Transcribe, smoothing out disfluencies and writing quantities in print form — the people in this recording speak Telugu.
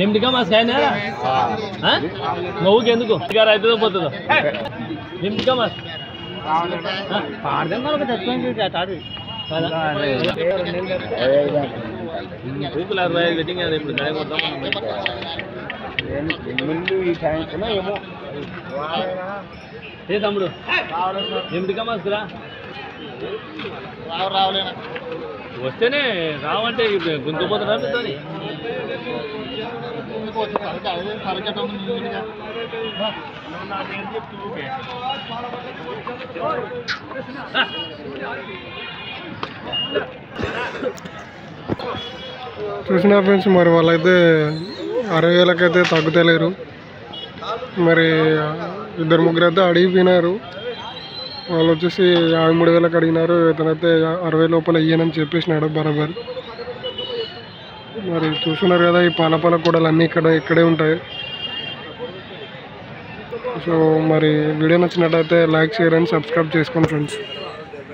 ఏమిటిగా మా స్కాన్ నువ్వుకి ఎందుకు గారు అవుతుందో పోతుందో ఏమిటిగా మా పాడదాం ఒక తెచ్చుకోండి రూపులు 65 పెట్టింగ్ అది ఇప్పుడు గడే కొడతాం ఏమో ఏ తమ్ముడు ఏమిటిగా మాస్కురా రావలేనా వస్తేనే రావంటే గుంతుపోతున్నా చూసిన ఫ్రెండ్స్ మరి వాళ్ళైతే 60,000కైతే తగ్గుతలేరు. మరి 2-3 అయితే అడిగిపోయినారు. వాళ్ళు వచ్చేసి 53,000కి అడిగినారు. ఇతనైతే 60 లోపల ఇయ్యనని చెప్పేసినాడు బరాబర్. మరి చూస్తున్నారు కదా ఈ పాల కూడలు అన్నీ ఇక్కడే ఉంటాయి. సో మరి వీడియో నచ్చినట్టయితే లైక్ షేర్ అండ్ సబ్స్క్రైబ్ చేసుకోండి ఫ్రెండ్స్.